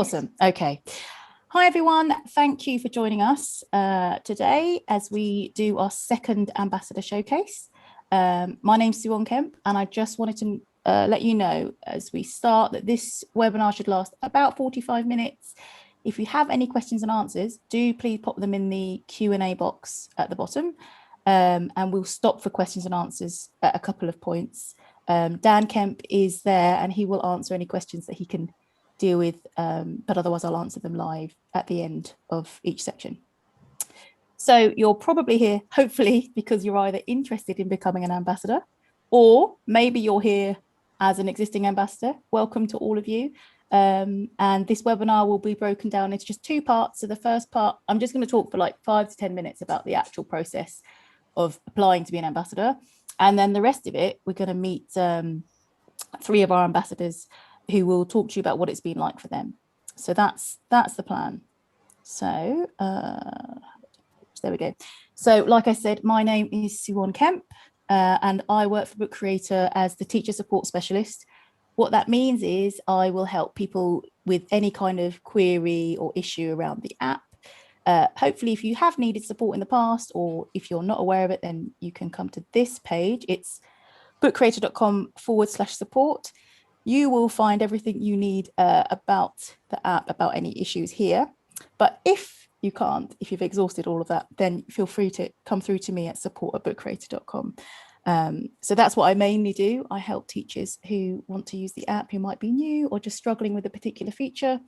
Awesome. Okay. Hi, everyone. Thank you for joining us today as we do our second Ambassador Showcase. My name's Siwan Kemp, and I just wanted to let you know as we start that this webinar should last about 45 minutes. If you have any questions and answers, do please pop them in the Q&A box at the bottom, and we'll stop for questions and answers at a couple of points. Dan Kemp is there and he will answer any questions that he can deal with, but otherwise I'll answer them live at the end of each section. So you're probably here, hopefully, because you're either interested in becoming an ambassador, or maybe you're here as an existing ambassador. Welcome to all of you. And this webinar will be broken down into just two parts. So the first part, I'm just going to talk for like 5 to 10 minutes about the actual process of applying to be an ambassador. And then the rest of it, we're going to meet 3 of our ambassadors who will talk to you about what it's been like for them. So that's the plan. So there we go. So like I said, my name is Siwan Kemp, and I work for Book Creator as the teacher support specialist. What that means is I will help people with any kind of query or issue around the app. Hopefully, if you have needed support in the past, or if you're not aware of it, then you can come to this page. It's bookcreator.com/support. You will find everything you need about the app, about any issues here. But if you can't, if you've exhausted all of that, then feel free to come through to me at support@bookcreator.com. So that's what I mainly do. I help teachers who want to use the app, who might be new or just struggling with a particular feature.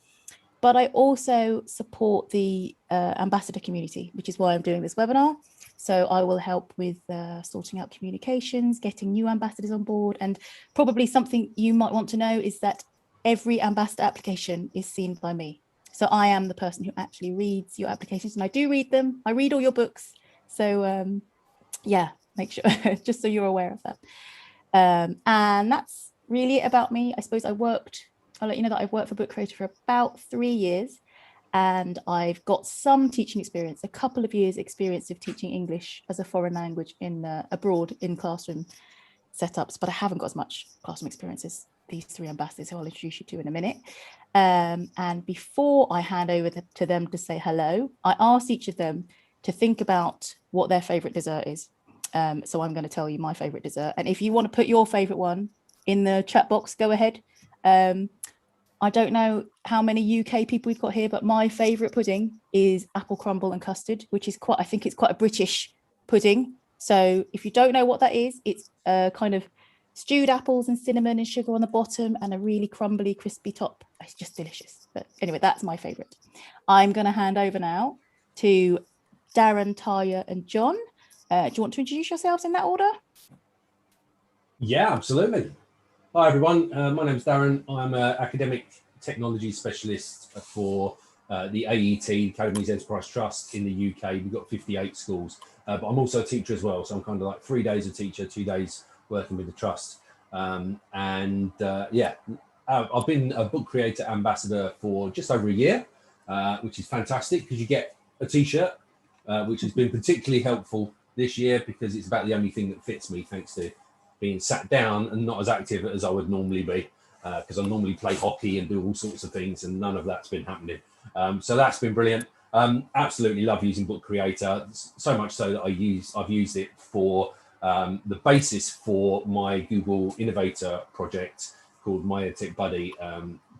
But I also support the ambassador community, which is why I'm doing this webinar. So I will help with sorting out communications, getting new ambassadors on board. And probably something you might want to know is that every ambassador application is seen by me. So I am the person who actually reads your applications, and I do read them. I read all your books. So yeah, make sure, just so you're aware of that. And that's really it about me. I suppose I'll let you know that I've worked for Book Creator for about 3 years, and I've got some teaching experience, a couple of years experience of teaching English as a foreign language in abroad in classroom setups, but I haven't got as much classroom experience as these 3 ambassadors who I'll introduce you to in a minute. And before I hand over to them to say hello, I asked each of them to think about what their favorite dessert is. So I'm going to tell you my favorite dessert. And if you want to put your favorite one in the chat box, go ahead. I don't know how many UK people we've got here, but my favorite pudding is apple crumble and custard, which is I think it's quite a British pudding. So if you don't know what that is, it's kind of stewed apples and cinnamon and sugar on the bottom and a really crumbly, crispy top. It's just delicious. But anyway, that's my favorite. I'm going to hand over now to Darren, Tyre and Jon. Do you want to introduce yourselves in that order? Yeah, absolutely. Hi, everyone. My name's Darren. I'm an academic technology specialist for the AET, Academies Enterprise Trust in the UK. We've got 58 schools, but I'm also a teacher as well. So I'm kind of like 3 days a teacher, 2 days working with the trust. Yeah, I've been a Book Creator ambassador for just over a year, which is fantastic because you get a t-shirt, which has been particularly helpful this year because it's about the only thing that fits me, thanks to being sat down and not as active as I would normally be, because I normally play hockey and do all sorts of things, and none of that's been happening. So that's been brilliant. Absolutely love using Book Creator, so much so that I've used it for the basis for my Google Innovator project called My EdTech Buddy,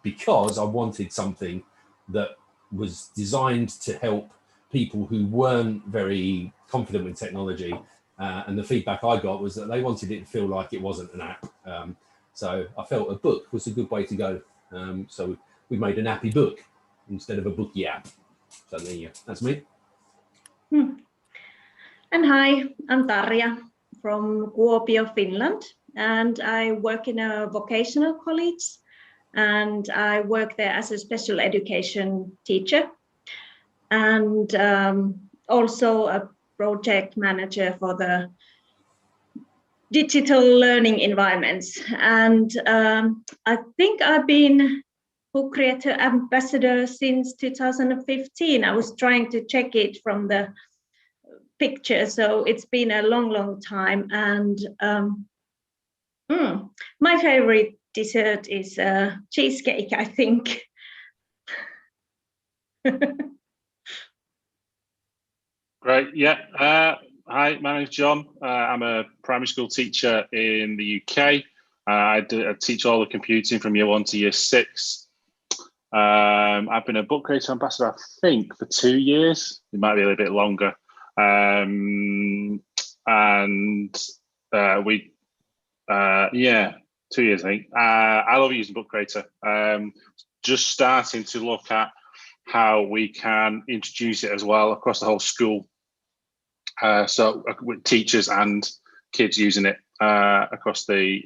because I wanted something that was designed to help people who weren't very confident with technology. And the feedback I got was that they wanted it to feel like it wasn't an app. So I felt a book was a good way to go. So we made an appy book instead of a bookie app. So there you go. That's me. And hi, I'm Tarja from Kuopio, Finland. And I work in a vocational college. And I work there as a special education teacher. And also a project manager for the digital learning environments. And I think I've been Book Creator ambassador since 2015. I was trying to check it from the picture, so it's been a long time. And my favorite dessert is cheesecake, I think. Great. Yeah. Hi, my name's John. I'm a primary school teacher in the UK. I teach all the computing from year 1 to year 6. I've been a book creator ambassador, I think, for 2 years. It might be a little bit longer. Yeah, 2 years, I think. I love using book creator. Just starting to look at how we can introduce it as well across the whole school. So with teachers and kids using it across the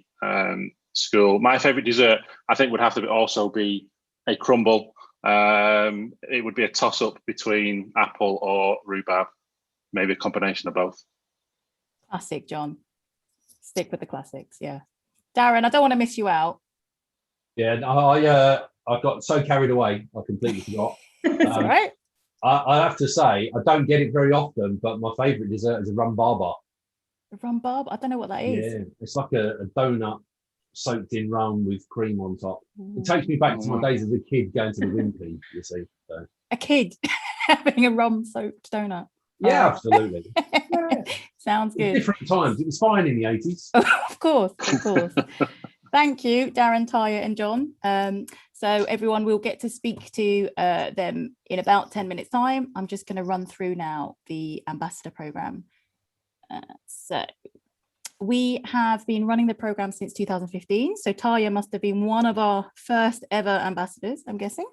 school. My favorite dessert, I think, would have to also be a crumble. It would be a toss-up between apple or rhubarb, maybe a combination of both. Classic, John. Stick with the classics, yeah. Darren, I don't want to miss you out. Yeah, I got so carried away, I completely forgot. That's all right. I have to say, I don't get it very often, but my favourite dessert is a rum barber. A rum barb? I don't know what that is. Yeah, it's like a donut soaked in rum with cream on top. It takes me back to my days as a kid going to the Wimpy, you see. So. A kid having a rum-soaked donut. Yeah, absolutely. Yeah. Sounds good. Different times. It was fine in the 80s. Of course. Thank you, Darren Tyre and John. So everyone will get to speak to them in about 10 minutes time. I'm just going to run through now the ambassador program. So we have been running the program since 2015. So Tarja must have been one of our first ever ambassadors, I'm guessing.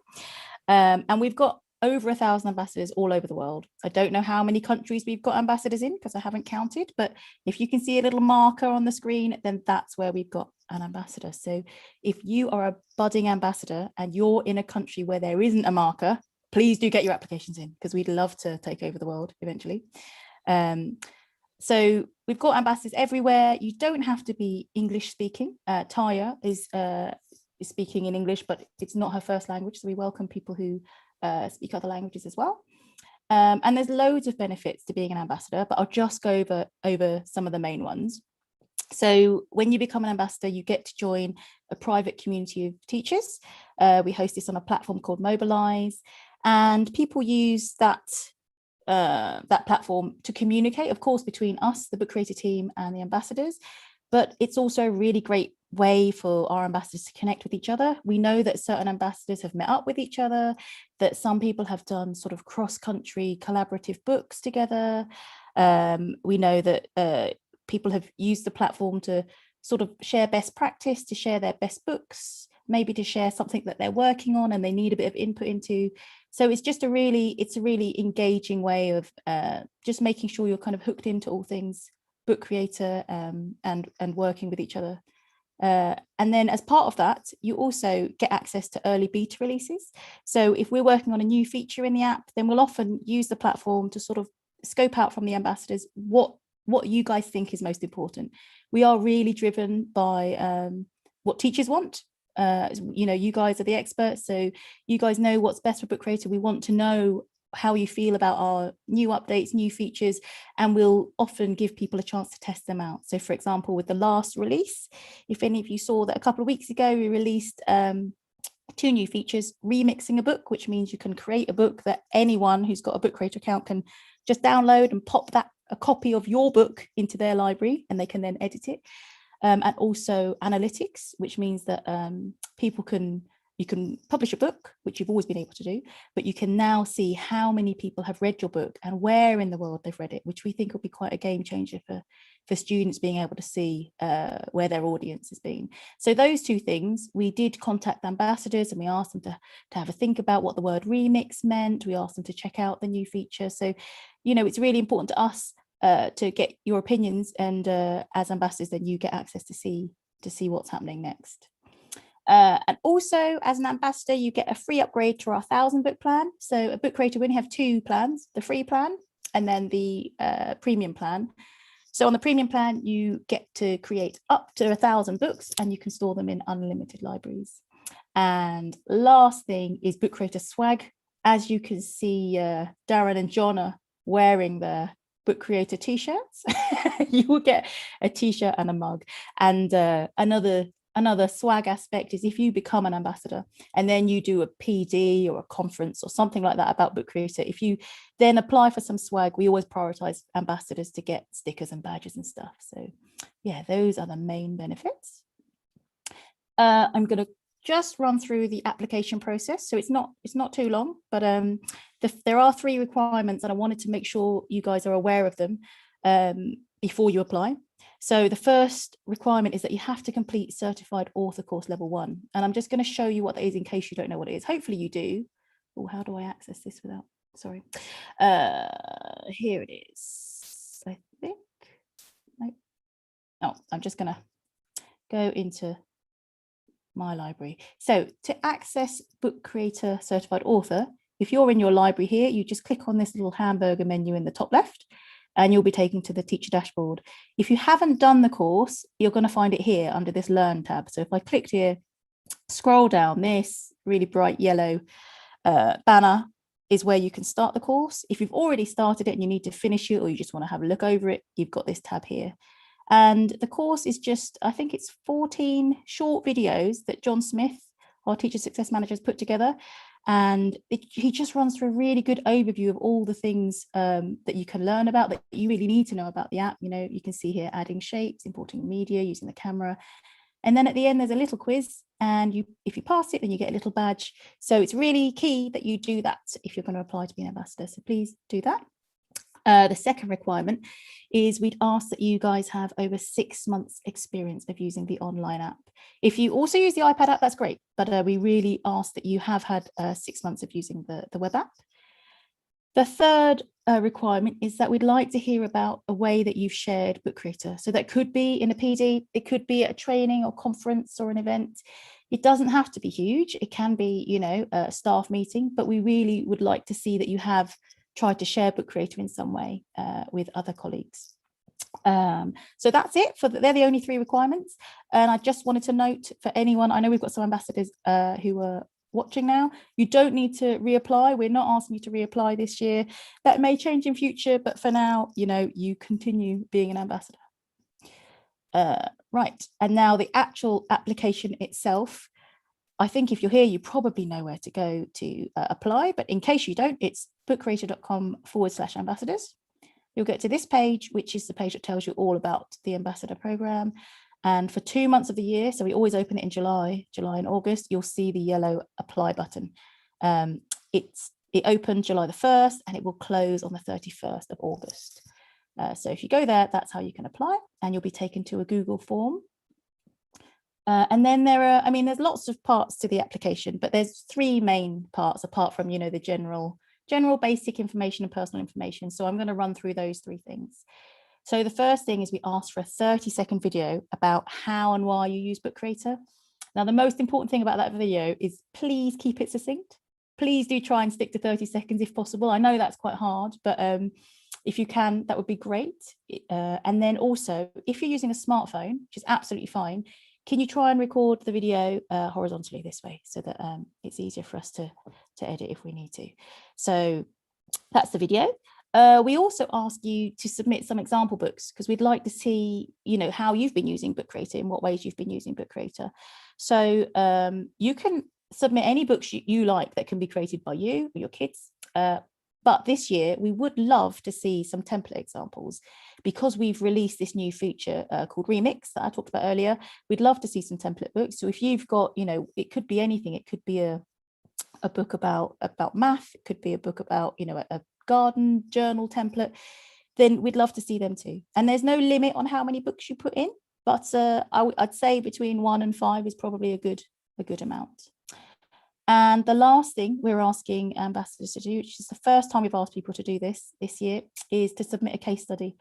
And we've got over 1,000 ambassadors all over the world. I don't know how many countries we've got ambassadors in because I haven't counted, but if you can see a little marker on the screen, then that's where we've got an ambassador. So if you are a budding ambassador and you're in a country where there isn't a marker, please do get your applications in because we'd love to take over the world eventually. So we've got ambassadors everywhere. You don't have to be English speaking. Tarja is speaking in English, but it's not her first language. So we welcome people who speak other languages as well. And there's loads of benefits to being an ambassador, but I'll just go over some of the main ones. So when you become an ambassador, you get to join a private community of teachers. We host this on a platform called Mobilize, and people use that platform to communicate, of course, between us, the book creator team, and the ambassadors. But it's also a really great way for our ambassadors to connect with each other. We know that certain ambassadors have met up with each other, that some people have done sort of cross-country collaborative books together. We know that people have used the platform to sort of share best practice, to share their best books, maybe to share something that they're working on and they need a bit of input into. So it's just a really engaging way of just making sure you're kind of hooked into all things book creator and working with each other. And then as part of that, you also get access to early beta releases. So if we're working on a new feature in the app, then we'll often use the platform to sort of scope out from the ambassadors what you guys think is most important. We are really driven by what teachers want. You guys are the experts, so you guys know what's best for book creator. We want to know how you feel about our new updates, new features, and we'll often give people a chance to test them out. So for example, with the last release, if any of you saw that a couple of weeks ago, we released 2 new features: remixing a book, which means you can create a book that anyone who's got a book creator account can just download and pop a copy of your book into their library, and they can then edit it. And also analytics, which means that you can publish a book, which you've always been able to do, but you can now see how many people have read your book and where in the world they've read it, which we think will be quite a game changer for students being able to see where their audience has been. So those 2 things, we did contact ambassadors and we asked them to have a think about what the word remix meant. We asked them to check out the new feature. So, it's really important to us to get your opinions, and as ambassadors, then you get access to see what's happening next. And also, as an ambassador, you get a free upgrade to our 1,000 book plan. So a book creator, we only have 2 plans: the free plan and then the premium plan. So on the premium plan, you get to create up to 1,000 books and you can store them in unlimited libraries. And last thing is book creator swag. As you can see, Darren and John are wearing the book creator t-shirts. You will get a t-shirt and a mug. And another another swag aspect is if you become an ambassador and then you do a PD or a conference or something like that about Book Creator, if you then apply for some swag, we always prioritize ambassadors to get stickers and badges and stuff. So yeah, those are the main benefits. I'm going to just run through the application process. So it's not too long, but there are 3 requirements and I wanted to make sure you guys are aware of them before you apply. So the first requirement is that you have to complete Certified Author Course Level 1. And I'm just going to show you what that is in case you don't know what it is. Hopefully you do. Oh, how do I access this without, sorry. Here it is, I think. Nope. Oh, I'm just going to go into my library. So to access Book Creator Certified Author, if you're in your library here, you just click on this little hamburger menu in the top left, and you'll be taken to the teacher dashboard. If you haven't done the course, you're going to find it here under this Learn tab. So if I clicked here, scroll down, this really bright yellow banner is where you can start the course. If you've already started it and you need to finish it, or you just want to have a look over it, you've got this tab here. And the course is just, I think it's 14 short videos that Jon Smith, our Teacher Success Manager, has put together. And he just runs through a really good overview of all the things that you can learn about, that you really need to know about the app. You know, you can see here adding shapes, importing media, using the camera. And then at the end, there's a little quiz. And if you pass it, then you get a little badge. So it's really key that you do that if you're going to apply to be an ambassador. So please do that. The second requirement is we'd ask that you guys have over 6 months experience of using the online app. If you also use the iPad app, that's great, but we really ask that you have had 6 months of using the web app. The third requirement is that we'd like to hear about a way that you've shared Book Creator. So that could be in a PD, it could be at a training or conference or an event. It doesn't have to be huge. It can be, you know, a staff meeting, but we really would like to see that you have tried to share Book Creator in some way with other colleagues. So that's it. They're the only 3 requirements. And I just wanted to note for anyone, I know we've got some ambassadors who are watching now, you don't need to reapply. We're not asking you to reapply this year. That may change in future, but for now, you know, you continue being an ambassador. Right, and now the actual application itself. I think if you're here, you probably know where to go to apply, but in case you don't, it's bookcreator.com/ambassadors. You'll get to this page, which is the page that tells you all about the ambassador program. And for 2 months of the year, so we always open it in July and August, you'll see the yellow apply button. It opened July the 1st and it will close on the 31st of August. So if you go there, that's how you can apply, and you'll be taken to a Google form. And then there's lots of parts to the application, but there's 3 main parts apart from, you know, the general basic information and personal information. So I'm going to run through those 3 things. So the first thing is we ask for a 30-second video about how and why you use Book Creator. Now, the most important thing about that video is please keep it succinct. Please do try and stick to 30 seconds if possible. I know that's quite hard, but if you can, that would be great. And then also, if you're using a smartphone, which is absolutely fine, can you try and record the video horizontally this way so that it's easier for us to edit if we need to. So that's the video. We also ask you to submit some example books because we'd like to see, you know, how you've been using Book Creator, in what ways you've been using Book Creator. So you can submit any books you like that can be created by you or your kids. But this year, we would love to see some template examples because we've released this new feature called Remix that I talked about earlier. We'd love to see some template books. So if you've got, you know, it could be anything. It could be a book about math. It could be a book about, you know, a garden journal template. Then we'd love to see them too. And there's no limit on how many books you put in, but I'd say between 1 and 5 is probably a good amount. And the last thing we're asking ambassadors to do, which is the first time we've asked people to do this year, is to submit a case study.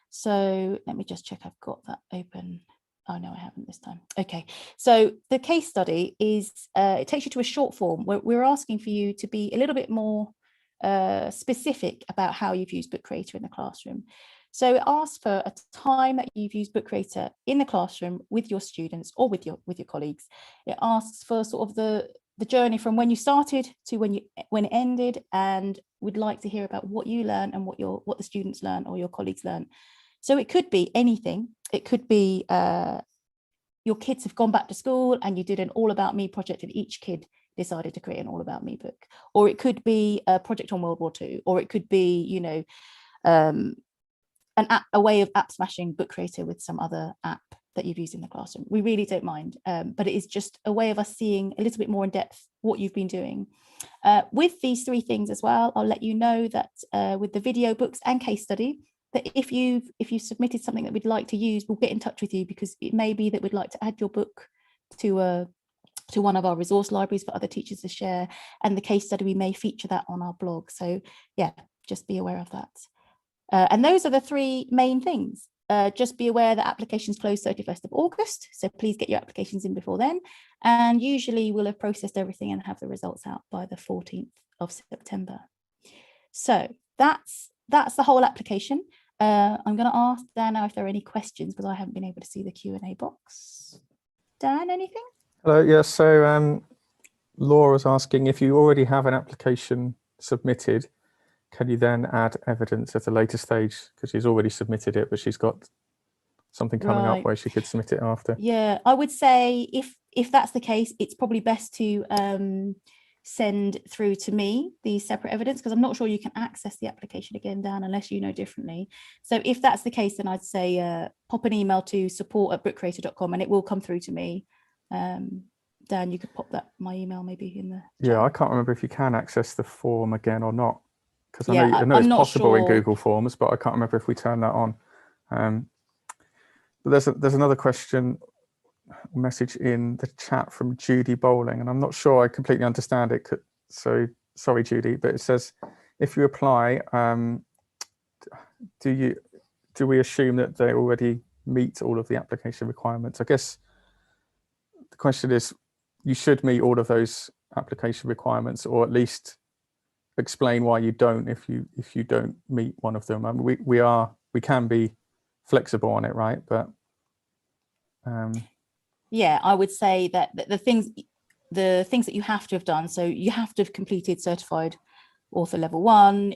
So let me just check I've got that open. Oh, no, I haven't this time. Okay, so the case study is, it takes you to a short form where we're asking for you to be a little bit more specific about how you've used Book Creator in the classroom. So it asks for a time that you've used Book Creator in the classroom with your students or with your colleagues. It asks for sort of the journey from when you started to when it ended, and we'd like to hear about what you learn and what the students learn or your colleagues learn. So it could be anything. It could be your kids have gone back to school and you did an All About Me project and each kid decided to create an All About Me book. Or it could be a project on World War II, or it could be, you know, a way of app smashing Book Creator with some other app that you've used in the classroom. We really don't mind, but it is just a way of us seeing a little bit more in depth what you've been doing. With these 3 things as well, I'll let you know that with the video books and case study, that if you submitted something that we'd like to use, we'll get in touch with you, because it may be that we'd like to add your book to one of our resource libraries for other teachers to share, and the case study, we may feature that on our blog. So yeah, just be aware of that. And those are the 3 main things. Just be aware that applications close 31st of August, so please get your applications in before then. And usually we'll have processed everything and have the results out by the 14th of September. So that's the whole application. I'm going to ask Dan now if there are any questions, because I haven't been able to see the Q&A box. Dan, anything? Hello, yes. So Laura's asking, if you already have an application submitted, can you then add evidence at a later stage? Because she's already submitted it, but she's got something coming up where she could submit it after. Yeah, I would say if that's the case, it's probably best to send through to me the separate evidence, because I'm not sure you can access the application again, Dan, unless you know differently. So if that's the case, then I'd say pop an email to support@bookcreator.com and it will come through to me. Dan, you could pop my email maybe in the chat. Yeah, I can't remember if you can access the form again or not, because I know I'm it's not possible in sure. Google Forms, but I can't remember if we turn that on. But there's another question, message in the chat from Judy Bowling, and I'm not sure I completely understand it. So sorry, Judy, but it says, if you apply, do we assume that they already meet all of the application requirements? I guess the question is, you should meet all of those application requirements, or at least explain why you don't if you don't meet one of them. I mean, we can be flexible on it, right? But yeah, I would say that the things that you have to have done, so you have to have completed certified author level 1.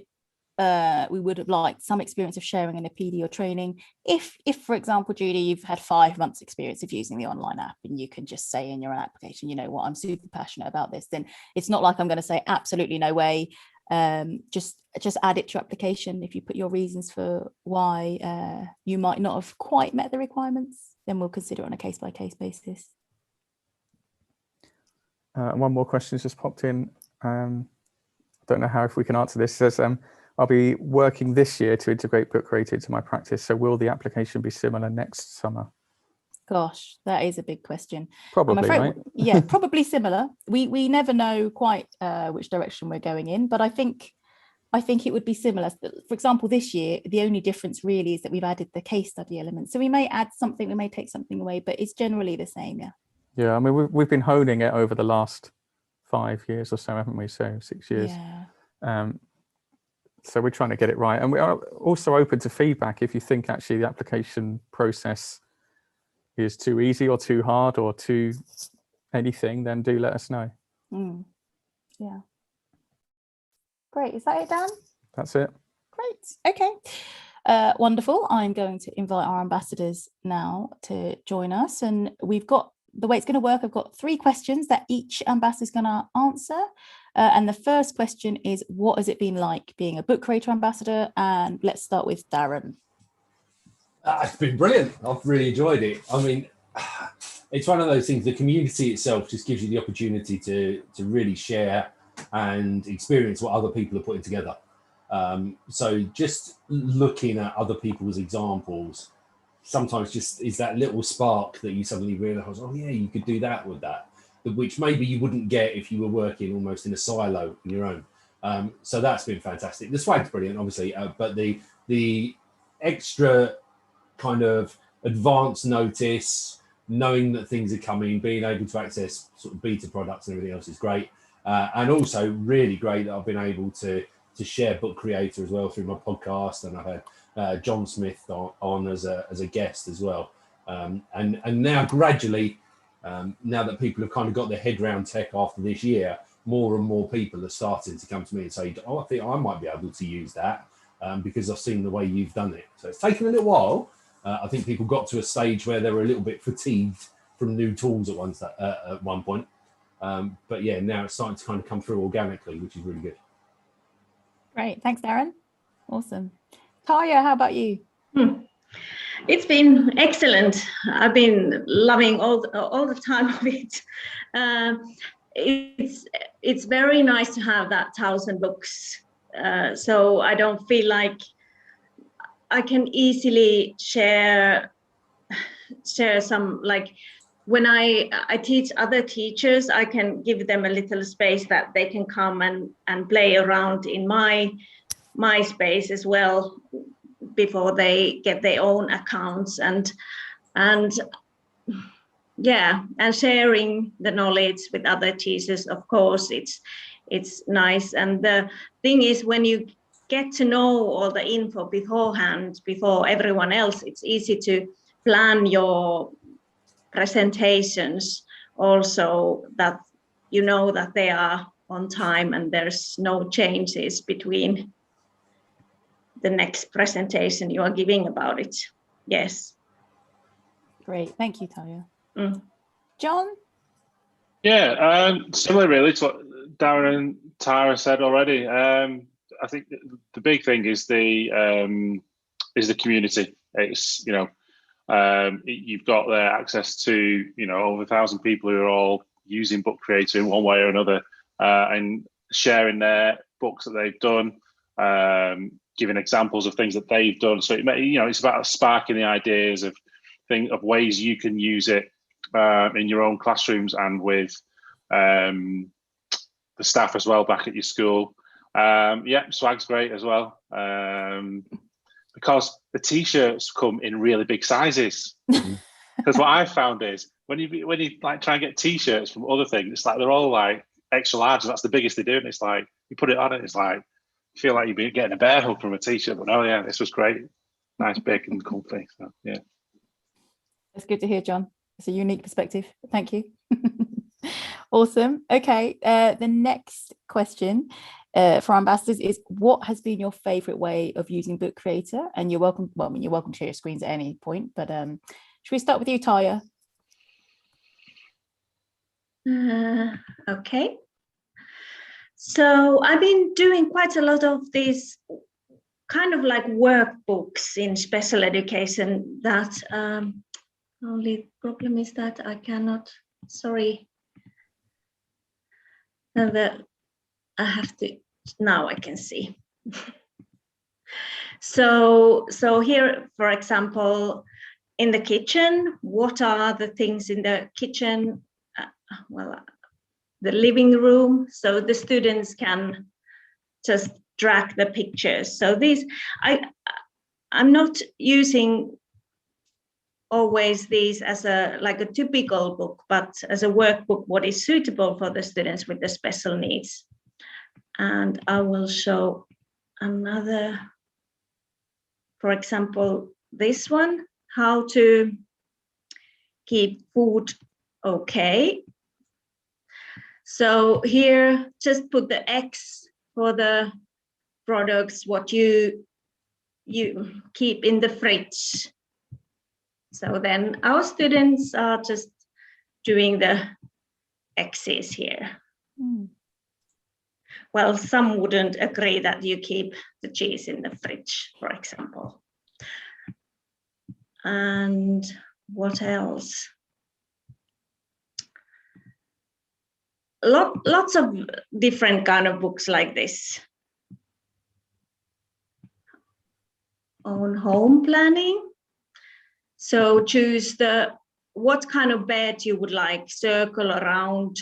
We would have liked some experience of sharing in a PD or training. If for example, Judy, you've had 5 months experience of using the online app and you can just say in your application, you know what, I'm super passionate about this, then it's not like I'm going to say absolutely no way. Just add it to your application. If you put your reasons for why you might not have quite met the requirements, then we'll consider it on a case-by-case basis. One more question has just popped in. I don't know if we can answer this. It says, I'll be working this year to integrate Book Creator into my practice. So will the application be similar next summer? Gosh, that is a big question. Probably, I'm afraid, right? Yeah, probably similar. We never know quite which direction we're going in, but I think it would be similar. For example, this year, the only difference really is that we've added the case study element. So we may add something, we may take something away, but it's generally the same, yeah. Yeah, I mean, we've been honing it over the last 5 years or so, haven't we? So 6 years. Yeah. So we're trying to get it right. And we are also open to feedback. If you think actually the application process is too easy or too hard or too anything, then do let us know. Yeah. Great. Is that it, Dan? That's it. Great. Okay. Wonderful. I'm going to invite our ambassadors now to join us. And we've got, the way it's going to work, I've got 3 questions that each ambassador is going to answer. And the first question is, what has it been like being a Book Creator ambassador? And let's start with Darren. It's been brilliant. I've really enjoyed it. I mean, it's one of those things, the community itself just gives you the opportunity to really share and experience what other people are putting together. So just looking at other people's examples sometimes just is that little spark that you suddenly realize, oh yeah, you could do that with that, which maybe you wouldn't get if you were working almost in a silo on your own. So that's been fantastic. The swag's brilliant, obviously, but the extra kind of advance notice, knowing that things are coming, being able to access sort of beta products and everything else is great. And also really great that I've been able to share Book Creator as well through my podcast, and I've had Jon Smith on as a guest as well. And now gradually, now that people have kind of got their head around tech after this year, more and more people are starting to come to me and say, oh, I think I might be able to use that because I've seen the way you've done it. So it's taken a little while. I think people got to a stage where they were a little bit fatigued from new tools at one point. But yeah, now it's starting to kind of come through organically, which is really good. Great, thanks, Darren. Awesome. Tarja, how about you? It's been excellent. I've been loving all the time of it. It's very nice to have that 1,000 books. So I don't feel like I can easily share some, like when I teach other teachers, I can give them a little space that they can come and play around in my space as well before they get their own accounts and sharing the knowledge with other teachers. Of course, it's nice. And the thing is, when you get to know all the info beforehand, before everyone else, it's easy to plan your presentations also, that you know that they are on time and there's no changes between the next presentation you are giving about it. Yes. Great, thank you, Tarja. Jon? Yeah, similar really to what Darren Tyre said already. I think the big thing is the community. It's, you know, you've got their access to, you know, over 1,000 people who are all using Book Creator in one way or another, and sharing their books that they've done, giving examples of things that they've done. So you know, it's about sparking the ideas of ways you can use it in your own classrooms and with the staff as well back at your school. Yeah, swag's great as well, because the t-shirts come in really big sizes. Because what I've found is when you like try and get t-shirts from other things, it's like they're all like extra large, and that's the biggest they do. And it's like you put it on, and it's like you feel like you're getting a bear hug from a t-shirt. But oh yeah, this was great, nice, big and comfy. So yeah, it's good to hear, Jon. It's a unique perspective. Thank you. Awesome. Okay, the next question for ambassadors is, what has been your favorite way of using Book Creator? And you're welcome, well, I mean, you're welcome to share your screens at any point, but should we start with you, Tarja? Okay. So I've been doing quite a lot of these kind of like workbooks in special education that only problem is that I cannot, sorry. I have to, now I can see. So here, for example, in the kitchen, what are the things in the kitchen? The living room, so the students can just drag the pictures. So these, I'm not using always these as like a typical book, but as a workbook, what is suitable for the students with the special needs. And I will show another, for example, this one, how to keep food okay. So here, just put the X for the products, what you keep in the fridge. So then our students are just doing the X's here. Well, some wouldn't agree that you keep the cheese in the fridge, for example. And what else? Lots of different kind of books like this. On home planning. So choose what kind of bed you would like, circle around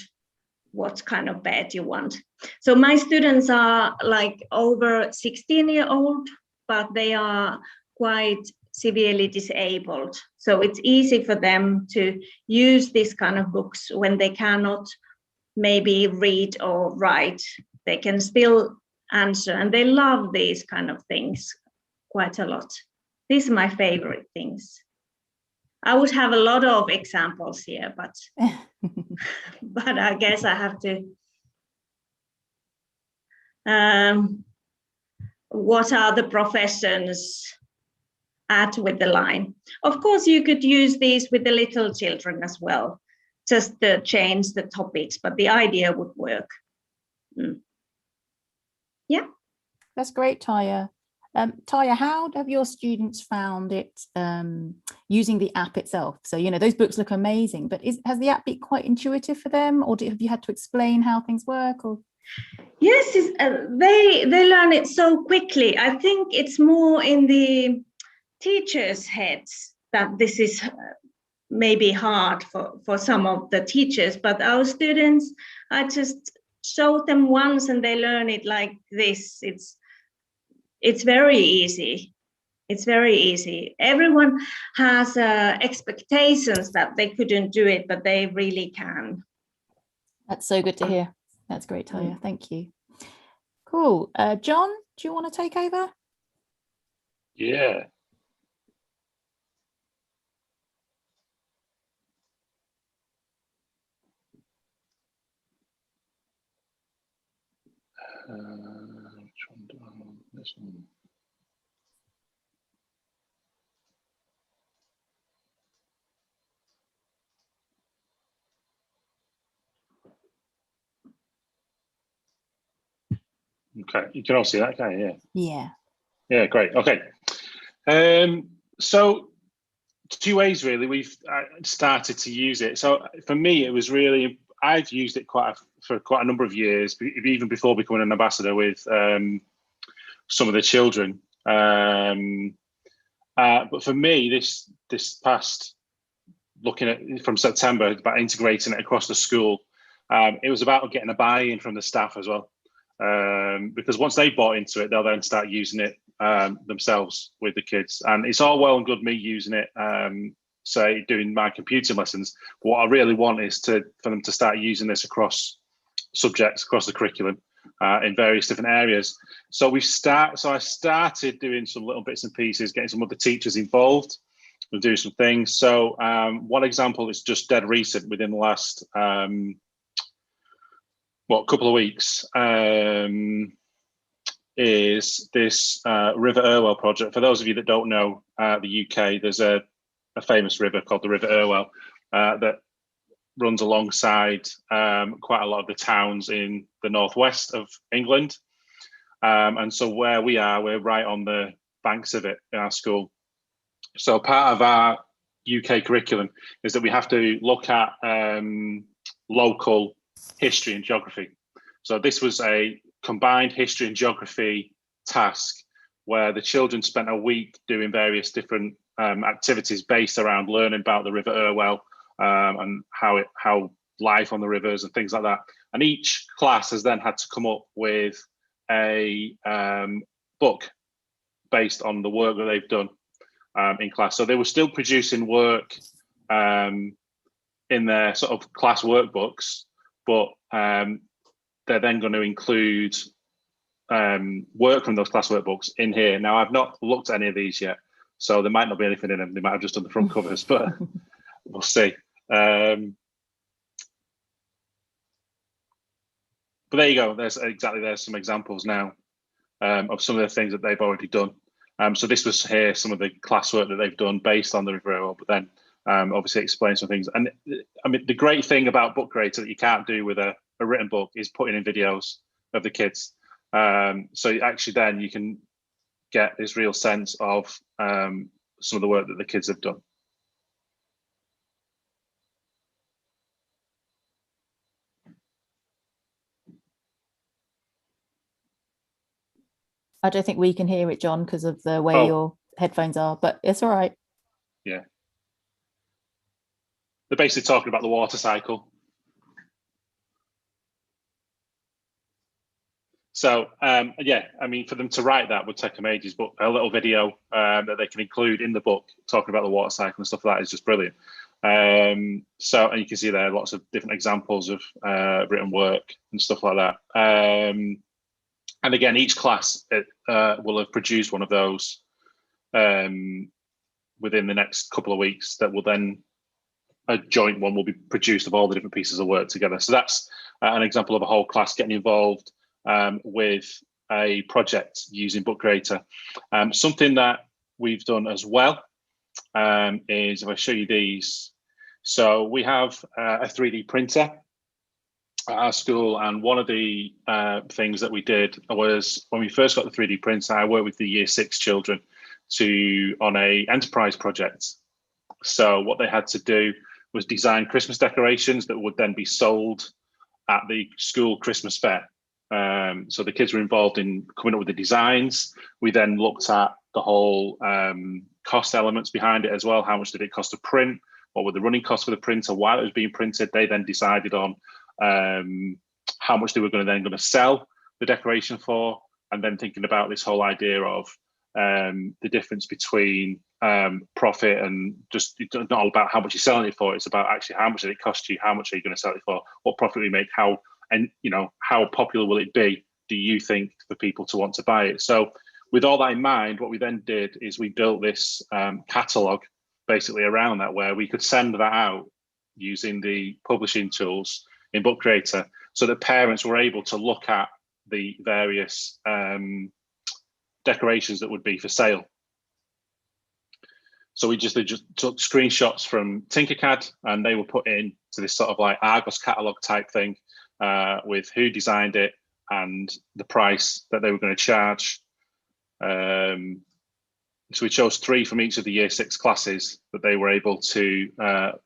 what kind of bed you want. So my students are like over 16-year-old, but they are quite severely disabled. So it's easy for them to use this kind of books when they cannot maybe read or write. They can still answer, and they love these kind of things quite a lot. These are my favorite things. I would have a lot of examples here, but but I guess I have to. What are the professions? add with the line. Of course, you could use these with the little children as well, just to change the topics, but the idea would work. Yeah. That's great, Tarja. Tarja, how have your students found it using the app itself? So, you know, those books look amazing, but has the app been quite intuitive for them, or have you had to explain how things work? Or yes, they learn it so quickly. I think it's more in the teachers' heads that this is maybe hard for some of the teachers, but our students, I just showed them once and they learn it like this. It's very easy. It's very easy. Everyone has expectations that they couldn't do it, but they really can. That's so good to hear. That's great, Tarja. Thank you. Cool. Jon, do you want to take over? Yeah. Which one do I want? This one. Okay, you can all see that, can you? Yeah. Yeah, great. Okay. So 2 ways really we've started to use it. So for me, it was really, I've used it for quite a number of years, even before becoming an ambassador with some of the children. But for me, this past, looking at from September, about integrating it across the school, it was about getting a buy-in from the staff as well. Because once they bought into it, they'll then start using it themselves with the kids. And it's all well and good me using it, say doing my computing lessons. But what I really want is for them to start using this across subjects, across the curriculum, in various different areas. So I started doing some little bits and pieces, getting some other teachers involved and doing some things. So one example is just dead recent, within the last couple of weeks, is this River Irwell project. For those of you that don't know the UK, there's a famous river called the River Irwell that runs alongside quite a lot of the towns in the northwest of England. And so where we are, we're right on the banks of it in our school. So part of our UK curriculum is that we have to look at local history and geography. So this was a combined history and geography task where the children spent a week doing various different activities based around learning about the River Irwell and how life on the rivers and things like that. And each class has then had to come up with a book based on the work that they've done in class. So they were still producing work in their sort of class workbooks, but they're then going to include work from those class workbooks in here. Now, I've not looked at any of these yet, so there might not be anything in them. They might have just done the front covers, but we'll see. But there you go. There's some examples now of some of the things that they've already done. So this was here, some of the classwork that they've done based on the River Irwell, but then obviously explain some things. And I mean, the great thing about Book Creator that you can't do with a written book is putting in videos of the kids. So actually then you can get this real sense of some of the work that the kids have done. I don't think we can hear it, Jon, because of the way your headphones are, but it's all right. Yeah. They're basically talking about the water cycle. So, yeah, I mean, for them to write that would take them ages, but a little video that they can include in the book talking about the water cycle and stuff like that is just brilliant. So, and you can see there lots of different examples of written work and stuff like that. And again, each class will have produced one of those within the next couple of weeks. That will then, a joint one will be produced of all the different pieces of work together. So that's an example of a whole class getting involved with a project using Book Creator. Something that we've done as well is, if I show you these, so we have a 3D printer at our school, and one of the things that we did was, when we first got the 3D printer, I worked with the Year 6 children on a enterprise project. So what they had to do was design Christmas decorations that would then be sold at the school Christmas fair. So the kids were involved in coming up with the designs. We then looked at the whole cost elements behind it as well. How much did it cost to print? What were the running costs for the printer while it was being printed? They then decided on how much they were going to sell the decoration for, and then thinking about this whole idea of the difference between profit and just, it's not all about how much you're selling it for. It's about actually how much did it cost you? How much are you going to sell it for? What profit we make? How popular will it be, do you think, for people to want to buy it? So with all that in mind, what we then did is we built this catalogue basically around that, where we could send that out using the publishing tools in Book Creator, so that parents were able to look at the various decorations that would be for sale. So they just took screenshots from Tinkercad, and they were put in to this sort of like Argos catalogue type thing, with who designed it and the price that they were going to charge. So we chose 3 from each of the Year 6 classes that they were able to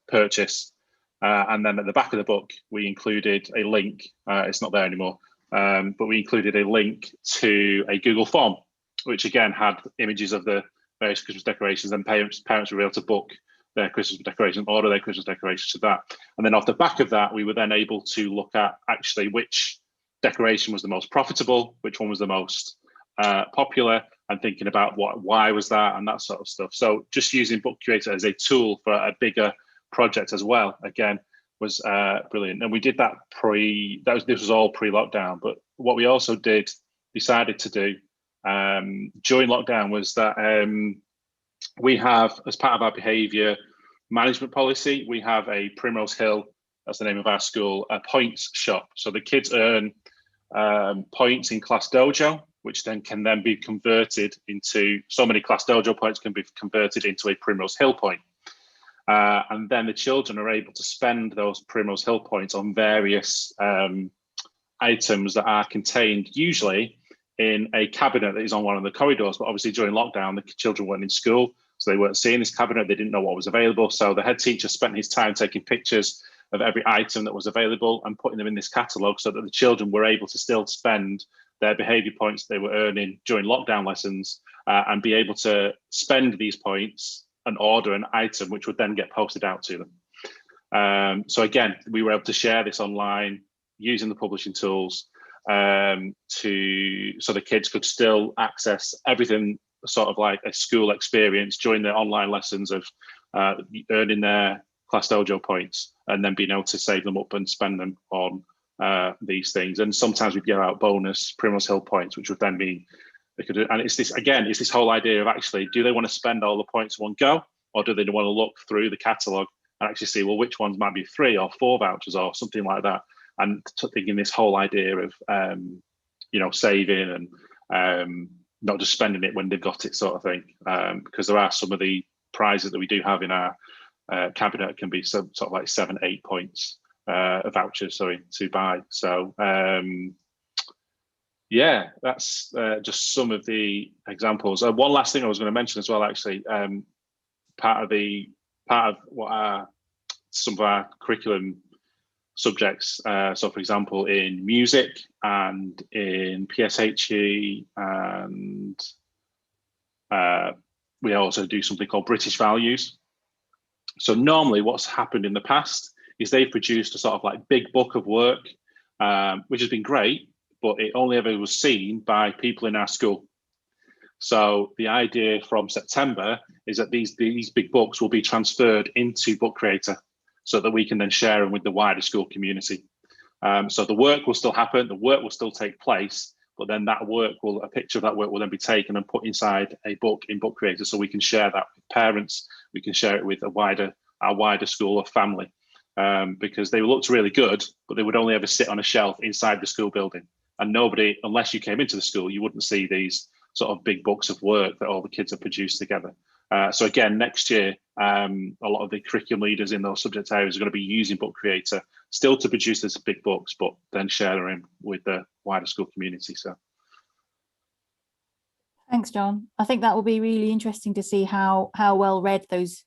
purchase. And then at the back of the book, we included a link. It's not there anymore, but we included a link to a Google form, which again had images of the various Christmas decorations, and parents were able to book their Christmas decorations, order their Christmas decorations to that. And then off the back of that, we were then able to look at actually which decoration was the most profitable, which one was the most popular, and thinking about why was that, and that sort of stuff. So just using Book Creator as a tool for a bigger project as well, again, was brilliant. And we did that this was all pre-lockdown. But what we also decided to do during lockdown was that we have, as part of our behaviour management policy, we have a Primrose Hill, that's the name of our school, a points shop. So the kids earn points in Class Dojo, which then can be converted into, so many Class Dojo points can be converted into a Primrose Hill point. And then the children are able to spend those Primrose Hill points on various items that are contained usually in a cabinet that is on one of the corridors. But obviously during lockdown, the children weren't in school, so they weren't seeing this cabinet. They didn't know what was available. So the head teacher spent his time taking pictures of every item that was available and putting them in this catalogue, so that the children were able to still spend their behaviour points they were earning during lockdown lessons, and be able to spend these points and order an item which would then get posted out to them. So again, we were able to share this online using the publishing tools, so the kids could still access everything sort of like a school experience during their online lessons of earning their Class Dojo points, and then being able to save them up and spend them on these things. And sometimes we'd give out bonus Primrose Hill points, which would then be, they could do, and it's this whole idea of actually, do they want to spend all the points in one go, or do they want to look through the catalogue and actually see, well, which ones might be 3 or 4 vouchers or something like that, and thinking this whole idea of saving and not just spending it when they've got it, sort of thing, because there are some of the prizes that we do have in our cabinet can be sort of like 7-8 points vouchers, to buy. So yeah, that's just some of the examples. One last thing I was going to mention as well, actually, part of what some of our curriculum subjects. So, for example, in music and in PSHE, and we also do something called British Values. So normally what's happened in the past is they've produced a sort of like big book of work, which has been great, but it only ever was seen by people in our school. So the idea from September is that these big books will be transferred into Book Creator, so that we can then share them with the wider school community. So the work will still happen, the work will still take place, but then a picture of that work will then be taken and put inside a book in Book Creator, so we can share that with parents, we can share it with our wider school or family, because they looked really good, but they would only ever sit on a shelf inside the school building. And nobody, unless you came into the school, you wouldn't see these sort of big books of work that all the kids have produced together. So again, next year, a lot of the curriculum leaders in those subject areas are going to be using Book Creator still to produce these big books, but then share them with the wider school community. So. Thanks, John. I think that will be really interesting to see how well read those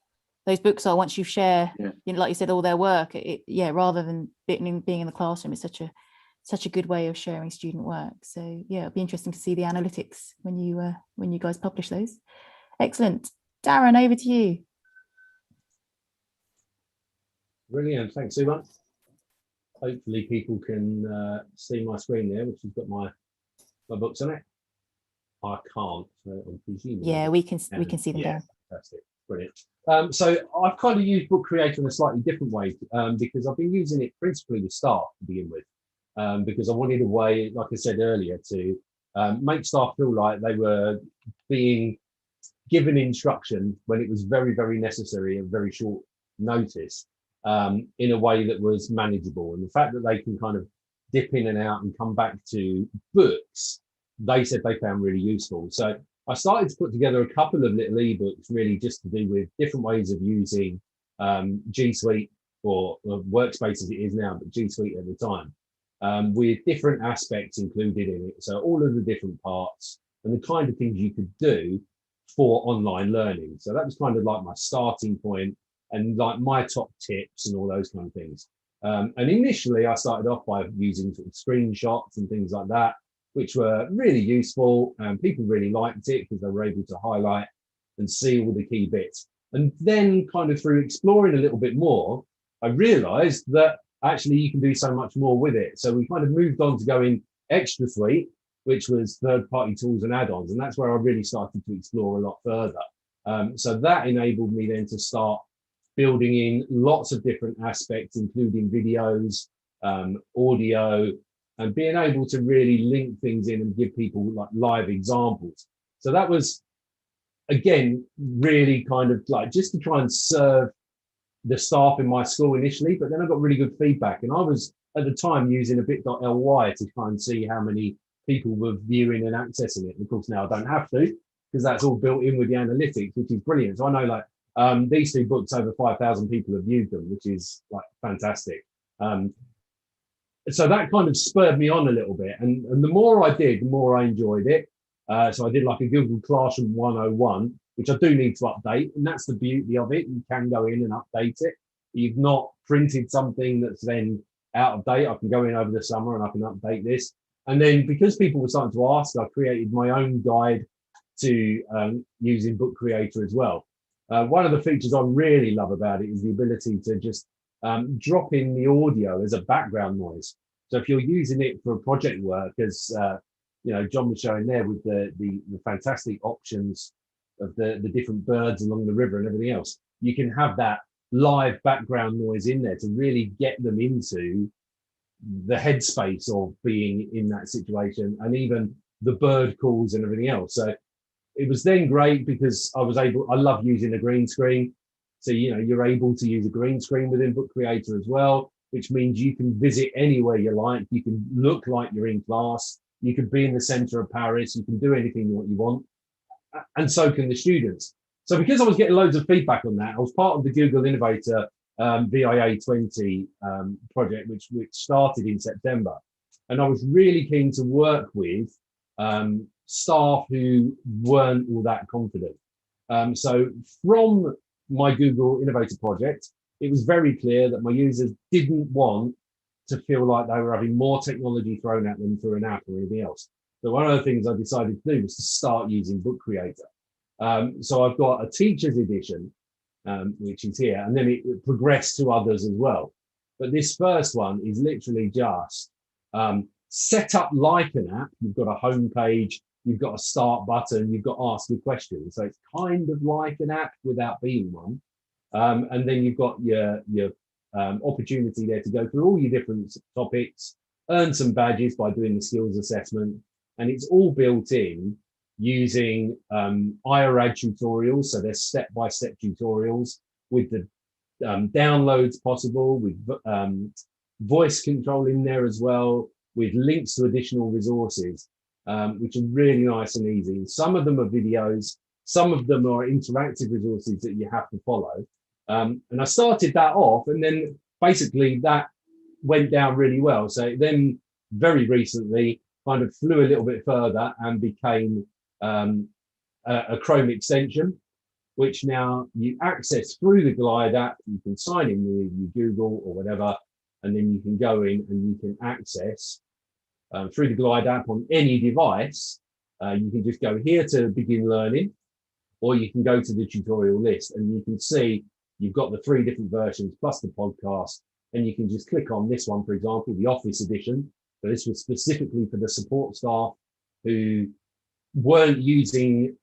books are once you share, like you said, all their work. Rather than being in the classroom, it's such a good way of sharing student work. So yeah, it'll be interesting to see the analytics when you guys publish those. Excellent. Darren, over to you. Brilliant. Thanks, Siwan. Hopefully people can see my screen there, which has got my books on it. I can't, so I'm presuming. Yeah, we can see them. Yeah, fantastic. Brilliant. So I've kind of used Book Creator in a slightly different way because I've been using it principally with staff to begin with, because I wanted a way, like I said earlier, to make staff feel like they were being given instruction when it was very, very necessary at very short notice, in a way that was manageable. And the fact that they can kind of dip in and out and come back to books, they said they found really useful. So I started to put together a couple of little ebooks really just to do with different ways of using G Suite or Workspace as it is now, but G Suite at the time, with different aspects included in it. So all of the different parts and the kind of things you could do for online learning. So that was kind of like my starting point and like my top tips and all those kind of things. And initially I started off by using sort of screenshots and things like that, which were really useful, and people really liked it because they were able to highlight and see all the key bits. And then kind of through exploring a little bit more, I realized that actually you can do so much more with it. So we kind of moved on to going Extra Suite, which was third-party tools and add-ons, and that's where I really started to explore a lot further. So that enabled me then to start building in lots of different aspects, including videos, audio, and being able to really link things in and give people like live examples. So that was, again, really kind of like just to try and serve the staff in my school initially, but then I got really good feedback. And I was at the time using a bit.ly to try and see how many people were viewing and accessing it. And of course, now I don't have to, because that's all built in with the analytics, which is brilliant. So I know like these two books, over 5,000 people have viewed them, which is like fantastic. So that kind of spurred me on a little bit. And the more I did, the more I enjoyed it. So I did like a Google Classroom 101, which I do need to update. And that's the beauty of it. You can go in and update it. You've not printed something that's then out of date. I can go in over the summer and I can update this. And then because people were starting to ask, I created my own guide to using Book Creator as well. One of the features I really love about it is the ability to just drop in the audio as a background noise. So if you're using it for project work, as you know, John was showing there with the fantastic options of the different birds along the river and everything else, you can have that live background noise in there to really get them into the headspace of being in that situation, and even the bird calls and everything else. So it was then great because I love using a green screen. So, you know, you're able to use a green screen within Book Creator as well, which means you can visit anywhere you like. You can look like you're in class. You can be in the center of Paris. You can do anything what you want. And so can the students. So because I was getting loads of feedback on that, I was part of the Google Innovator VIA 20 project, which started in September. And I was really keen to work with staff who weren't all that confident. So from my Google Innovator project, it was very clear that my users didn't want to feel like they were having more technology thrown at them through an app or anything else. So one of the things I decided to do was to start using Book Creator. So I've got a teacher's edition, which is here, and then it progressed to others as well. But this first one is literally just set up like an app. You've got a home page, you've got a start button, you've got ask a question. So it's kind of like an app without being one. And then you've got your opportunity there to go through all your different topics, earn some badges by doing the skills assessment. And it's all built in using IRAD tutorials. So they're step-by-step tutorials with the downloads possible, with voice control in there as well, with links to additional resources. which are really nice and easy. Some of them are videos, some of them are interactive resources that you have to follow. And I started that off, and then basically that went down really well. So then very recently kind of flew a little bit further and became a Chrome extension, which now you access through the Glide app. You can sign in with your Google or whatever, and then you can go in and you can access through the Glide app on any device. You can just go here to begin learning, or you can go to the tutorial list, and you can see you've got the 3 different versions plus the podcast, and you can just click on this one, for example, the Office edition. So this was specifically for the support staff who weren't using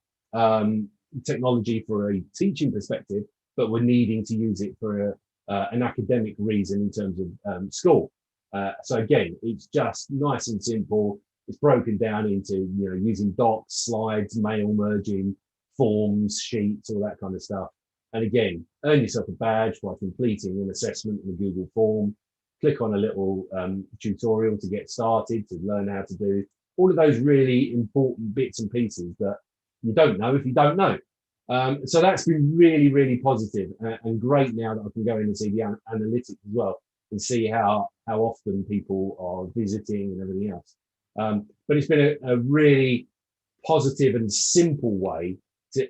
technology for a teaching perspective, but were needing to use it for an academic reason in terms of school. So again, it's just nice and simple. It's broken down into, using docs, slides, mail merging, forms, sheets, all that kind of stuff. And again, earn yourself a badge by completing an assessment in the Google form. Click on a little tutorial to get started, to learn how to do all of those really important bits and pieces that you don't know if you don't know. So that's been really, really positive and great now that I can go in and see the analytics as well and see how often people are visiting and everything else. But it's been a really positive and simple way to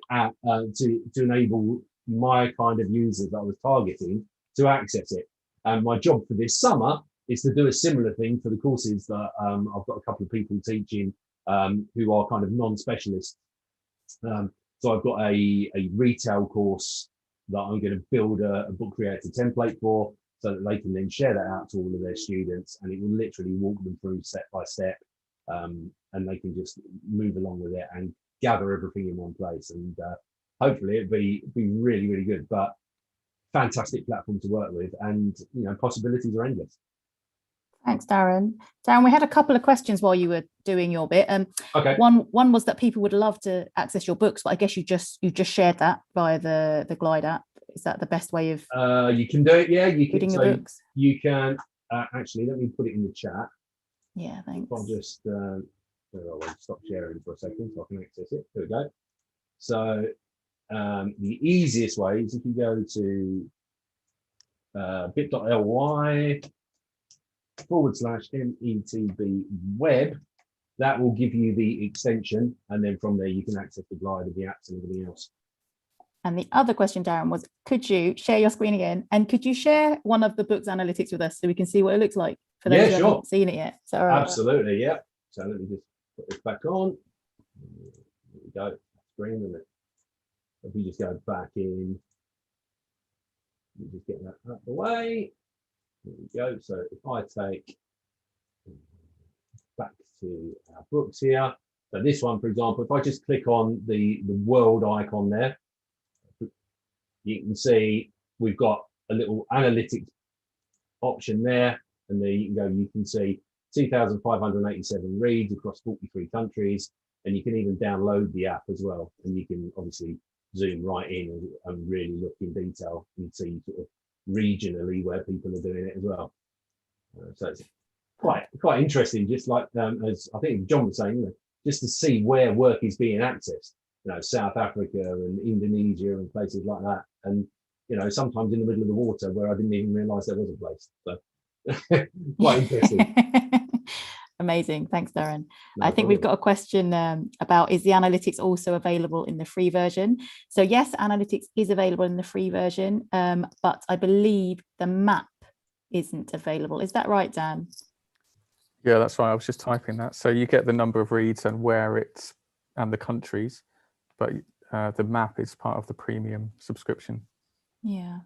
enable my kind of users that I was targeting to access it. And my job for this summer is to do a similar thing for the courses that I've got a couple of people teaching who are kind of non-specialists. So I've got a retail course that I'm going to build a book creator template for, so that they can then share that out to all of their students, and it will literally walk them through step by step, and they can just move along with it and gather everything in one place. And hopefully it'd be really, really good. But fantastic platform to work with, and possibilities are endless. Thanks, Darren. Darren, we had a couple of questions while you were doing your bit. Okay. One was that people would love to access your books, but I guess you just shared that via the Glide app. Is that the best way of you can do it? Yeah, you can. reading So the books? you can actually, let me put it in the chat. Yeah, thanks. I'll just I'll stop sharing for a second so I can access it. There we go. So the easiest way is if you go to bit.ly/METB web, that will give you the extension, and then from there you can access the Glide and the apps and everything else. And the other question, Darren, was, could you share your screen again, and could you share one of the book's analytics with us so we can see what it looks like for those who haven't seen it yet? So absolutely, yeah. So let me just put this back on. There we go. Screen, and if we just go back in, you just get that out of the way. There we go. So if I take back to our books here, so this one, for example, if I just click on the world icon there, you can see we've got a little analytics option there, and there you can go. You can see 2,587 reads across 43 countries, and you can even download the app as well, and you can obviously zoom right in and really look in detail and see sort of regionally where people are doing it as well. So it's quite interesting, just like as I think John was saying, just to see where work is being accessed. South Africa and Indonesia and places like that, and sometimes in the middle of the water where I didn't even realise there was a place. So quite interesting. Amazing. Thanks, Darren. No I think we've got a question about, is the analytics also available in the free version? So yes, analytics is available in the free version, but I believe the map isn't available. Is that right, Dan? Yeah, that's right. I was just typing that. So you get the number of reads and where it's and the countries, but the map is part of the premium subscription. Yeah.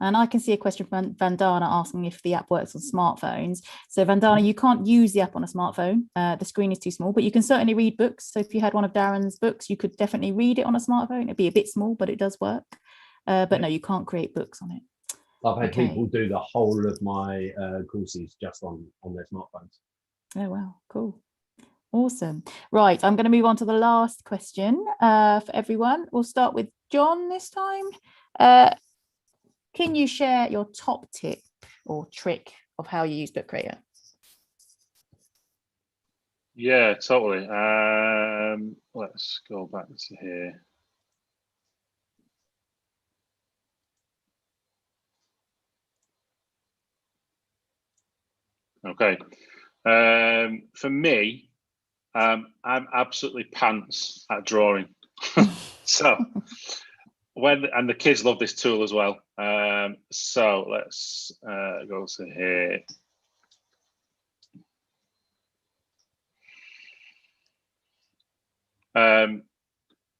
And I can see a question from Vandana asking if the app works on smartphones. So Vandana, you can't use the app on a smartphone. The screen is too small, but you can certainly read books. So if you had one of Darren's books, you could definitely read it on a smartphone. It'd be a bit small, but it does work. But no, you can't create books on it. I've had people do the whole of my courses just on their smartphones. Oh, wow. Cool. Awesome. Right. I'm going to move on to the last question for everyone. We'll start with John this time. Can you share your top tip or trick of how you use Book Creator? Yeah, totally. Let's go back to here. Okay. For me, I'm absolutely pants at drawing. So and the kids love this tool as well. So let's go to here.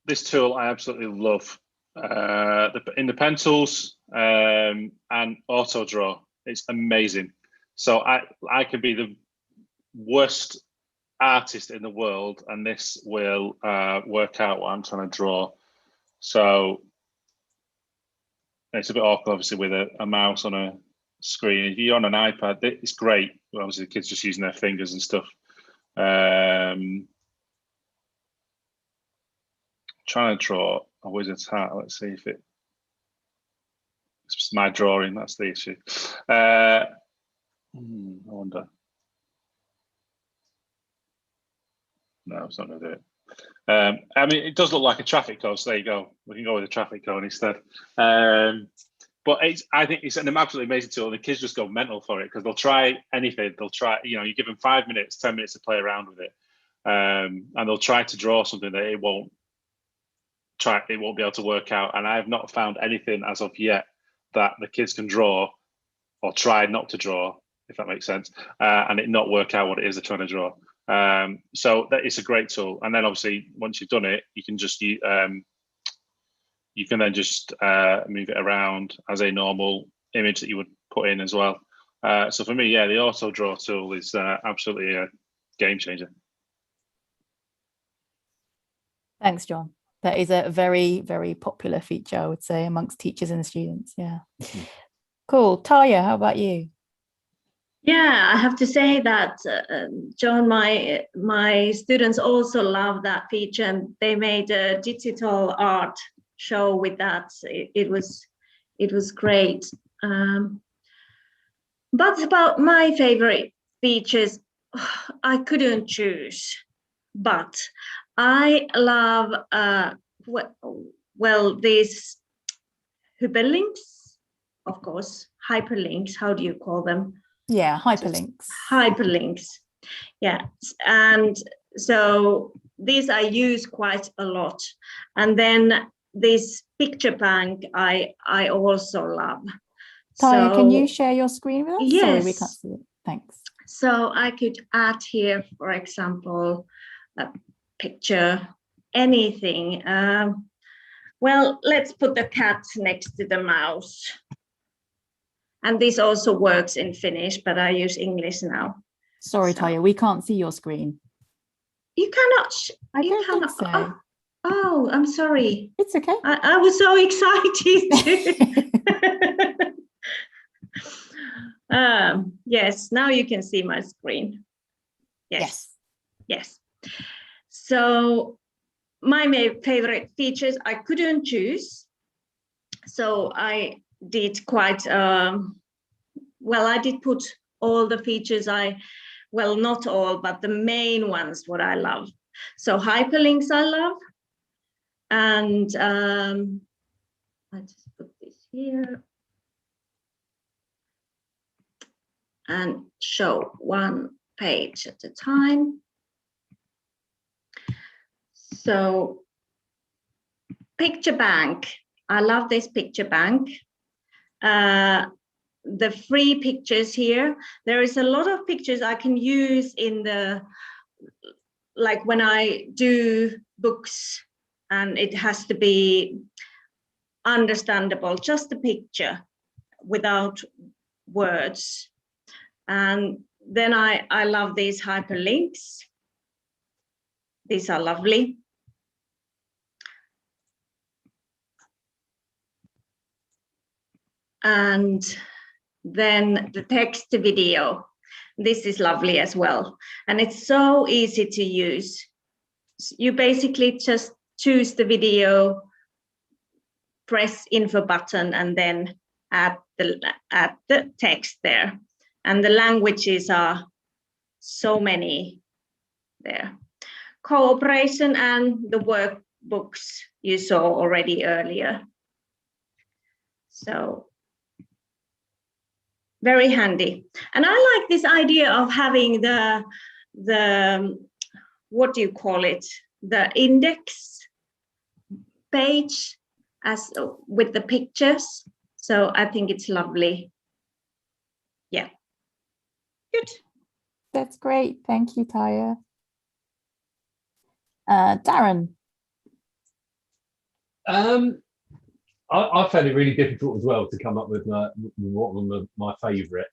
This tool I absolutely love. In the pencils and auto draw, it's amazing. So I can be the worst artist in the world, and this will work out what I'm trying to draw. So it's a bit awkward, obviously, with a mouse on a screen. If you're on an iPad, it's great. Obviously, the kids just using their fingers and stuff. Trying to draw a wizard's hat. Let's see if it's my drawing. That's the issue. I wonder. No, it's not going to do it. I mean, it does look like a traffic cone, so there you go. We can go with a traffic cone instead. But I think it's an absolutely amazing tool. The kids just go mental for it because they'll try anything. They'll try, you give them 5 minutes, 10 minutes to play around with it. And they'll try to draw something that it won't be able to work out. And I have not found anything as of yet that the kids can draw or try not to draw, if that makes sense, and it not work out what it is they're trying to draw. So that is a great tool. And then obviously once you've done it, you can just you can then just move it around as a normal image that you would put in as well. So for me, yeah, the auto draw tool is absolutely a game changer. Thanks, John. That is a very, very popular feature, I would say, amongst teachers and students. Yeah. Cool. Tarja, how about you? Yeah, I have to say that, John, my students also love that feature, and they made a digital art show with that. It was great. But about my favorite features, I couldn't choose. But I love these hyperlinks, of course. Hyperlinks. How do you call them? Yeah, hyperlinks. Hyperlinks. Yeah, and so these I use quite a lot. And then this picture bank I also love. Tarja, can you share your screen with us? Yes. Sorry, we can't see it. Thanks. So I could add here, for example, a picture, anything. Well, let's put the cat next to the mouse. And this also works in Finnish, but I use English now. Sorry, Tarja, we can't see your screen. You cannot. I don't think so. Oh, I'm sorry. It's okay. I was so excited. Yes, now you can see my screen. Yes. So my favorite features I couldn't choose. So I did quite I did put all the features not all, but the main ones what I love. So hyperlinks I love, and I just put this here and show one page at a time. So picture bank, I love this picture bank. The free pictures here, there is a lot of pictures I can use in like when I do books, and it has to be understandable, just a picture without words. And then I love these hyperlinks. These are lovely. And then the text to video. This is lovely as well. And it's so easy to use. You basically just choose the video, press info button, and then add the text there. And the languages are so many. there. Cooperation and the workbooks you saw already earlier. So very handy. And I like this idea of having the what do you call it? The index page as with the pictures. So I think it's lovely. Yeah. Good. That's great. Thank you, Tarja. Darren. I found it really difficult as well to come up with one of my favourite.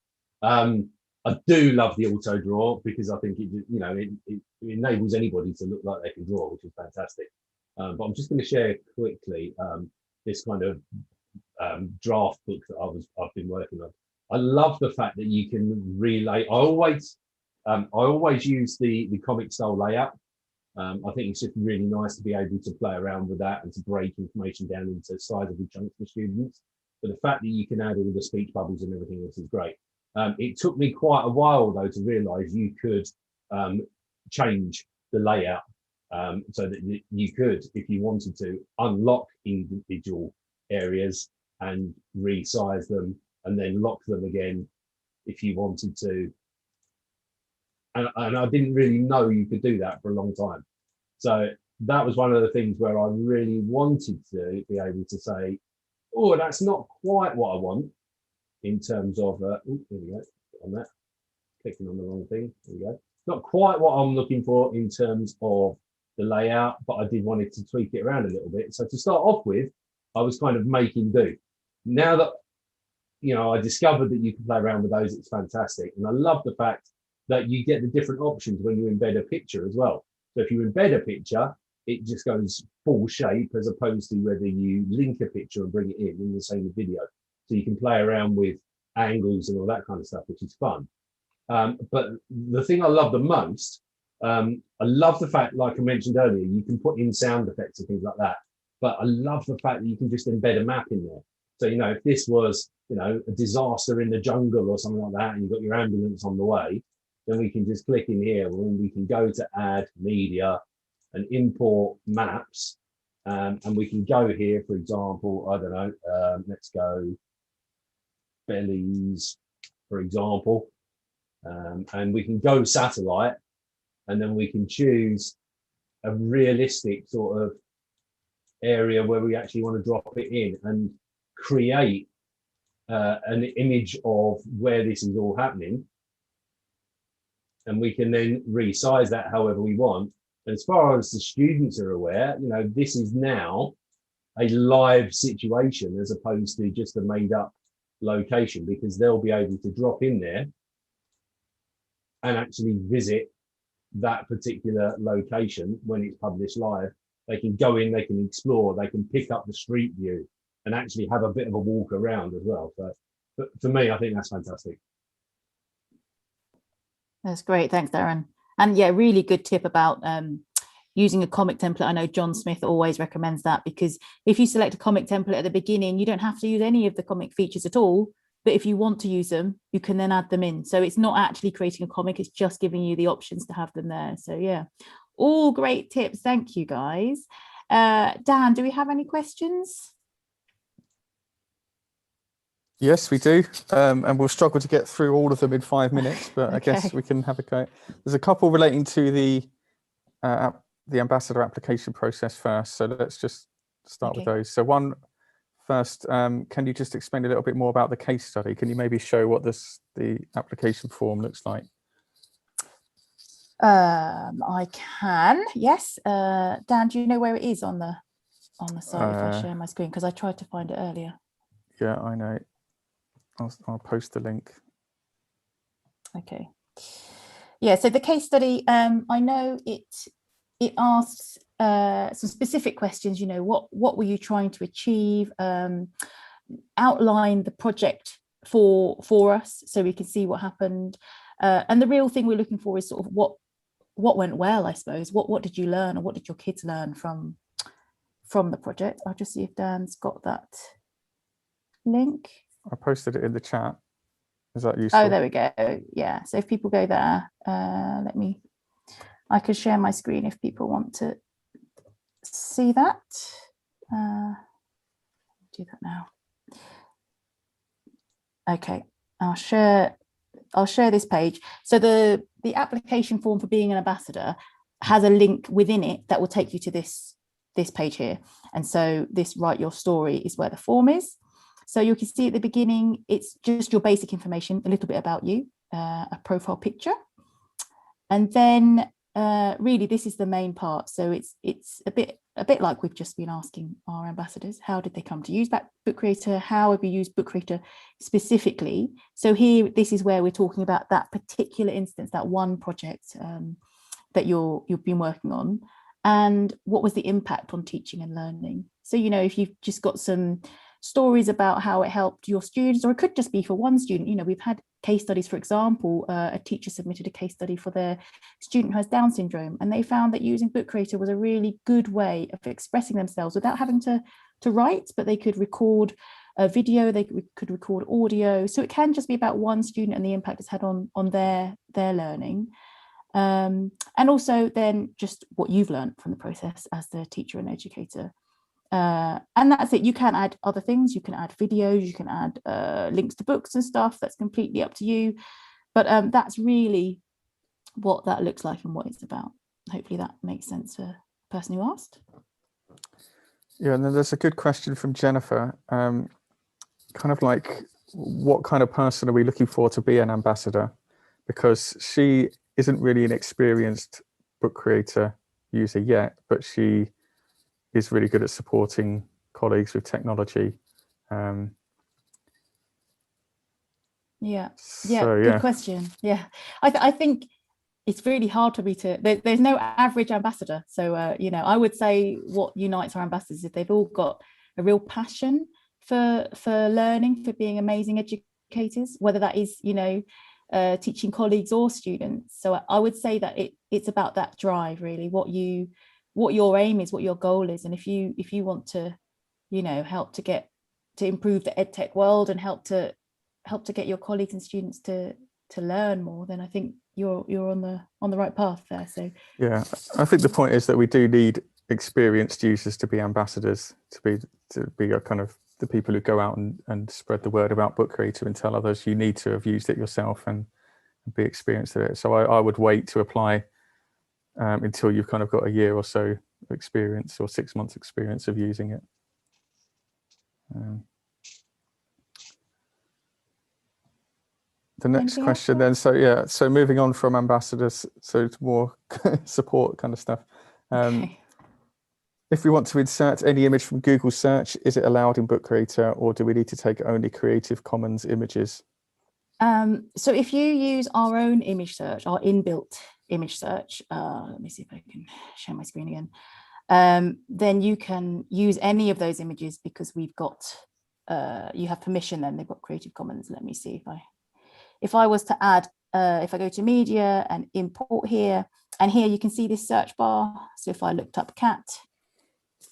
I do love the auto draw because I think it enables anybody to look like they can draw, which is fantastic. But I'm just going to share quickly this kind of draft book that I've been working on. I love the fact that you can relay. I always use the comic style layout. I think it's just really nice to be able to play around with that and to break information down into sizable chunks for students. But the fact that you can add all the speech bubbles and everything else is great. It took me quite a while though to realise you could change the layout so that you could, if you wanted to, unlock individual areas and resize them and then lock them again if you wanted to. And I didn't really know you could do that for a long time. So that was one of the things where I really wanted to be able to say, oh, that's not quite what I want in terms of, there we go, on that, clicking on the wrong thing, there we go. Not quite what I'm looking for in terms of the layout, but I did want it to tweak it around a little bit. So to start off with, I was kind of making do. Now that, I discovered that you can play around with those, it's fantastic. And I love the fact that you get the different options when you embed a picture as well. So if you embed a picture, it just goes full shape as opposed to whether you link a picture and bring it in the same video. So you can play around with angles and all that kind of stuff, which is fun. But the thing I love the most, I love the fact, like I mentioned earlier, you can put in sound effects and things like that. But I love the fact that you can just embed a map in there. So, if this was, a disaster in the jungle or something like that, and you've got your ambulance on the way, then we can just click in here and we can go to add media and import maps. And we can go here, for example, I don't know, let's go Belize, for example. And we can go satellite, and then we can choose a realistic sort of area where we actually want to drop it in and create an image of where this is all happening. And we can then resize that however we want. And as far as the students are aware, this is now a live situation as opposed to just a made up location, because they'll be able to drop in there and actually visit that particular location when it's published live. They can go in, they can explore, they can pick up the street view and actually have a bit of a walk around as well. So but for me, I think that's fantastic. That's great. Thanks, Darren. And yeah, really good tip about using a comic template. I know Jon Smith always recommends that, because if you select a comic template at the beginning, you don't have to use any of the comic features at all. But if you want to use them, you can then add them in. So it's not actually creating a comic, it's just giving you the options to have them there. So yeah, all great tips. Thank you, guys. Dan, do we have any questions? Yes, we do. And we'll struggle to get through all of them in 5 minutes, but Okay. I guess we can have a go. There's a couple relating to the ambassador application process first. So let's just start with those. So one first, can you just explain a little bit more about the case study? Can you maybe show what the application form looks like? I can, yes. Dan, do you know where it is on the site if I share my screen? Because I tried to find it earlier. Yeah, I know. I'll post the link. Okay. Yeah, so the case study, I know it asks some specific questions. What were you trying to achieve? Outline the project for us so we can see what happened. And the real thing we're looking for is sort of what went well, I suppose. What did you learn, or what did your kids learn from the project? I'll just see if Dan's got that link. I posted it in the chat. Is that useful? Oh, there we go. Yeah, so if people go there, I I could share my screen if people want to see that. Do that now. Okay, I'll share this page. So the application form for being an ambassador has a link within it that will take you to this page here. And so this Write Your Story is where the form is. So you can see at the beginning, it's just your basic information, a little bit about you, a profile picture. And then really this is the main part. So it's a bit like we've just been asking our ambassadors, how did they come to use Book Creator? How have you used Book Creator specifically? So here, this is where we're talking about that particular instance, that one project that you've been working on, and what was the impact on teaching and learning. So, you know, if you've just got some stories about how it helped your students, or it could just be for one student. You know, we've had case studies, for example, a teacher submitted a case study for their student who has Down syndrome, and they found that using Book Creator was a really good way of expressing themselves without having to write, but they could record a video, they could record audio. So it can just be about one student and the impact it's had on their learning. And also then just what you've learned from the process as the teacher and educator. And that's it. You can add other things. You can add videos, you can add links to books and stuff. That's completely up to you. But that's really what that looks like and what it's about. Hopefully that makes sense for the person who asked. Yeah, and then there's a good question from Jennifer. Kind of like, what kind of person are we looking for to be an ambassador? Because she isn't really an experienced Book Creator user yet, but she is really good at supporting colleagues with technology. Good question. Yeah, I think it's really hard for me to, there's no average ambassador. So, you know, I would say what unites our ambassadors is they've all got a real passion for learning, for being amazing educators, whether that is, you know, teaching colleagues or students. So I would say that it's about that drive, really, what your aim is, what your goal is. And if you want to, you know, help to improve the edtech world and help to get your colleagues and students to learn more, then I think you're on the right path there. So yeah, I think the point is that we do need experienced users to be ambassadors, to be a kind of the people who go out and spread the word about Book Creator and tell others. You need to have used it yourself and be experienced at it. So I would wait to apply until you've kind of got a year or so experience, or 6 months experience of using it. The next question then, so moving on from ambassadors, so to more support kind of stuff. okay. If we want to insert any image from Google search, is it allowed in Book Creator, or do we need to take only Creative Commons images? So if you use our own image search, our inbuilt image search, let me see if I can share my screen again, then you can use any of those images because we've got, you have permission then, they've got Creative Commons. Let me see if I was to add, if I go to media and import here, and here you can see this search bar. So if I looked up cat,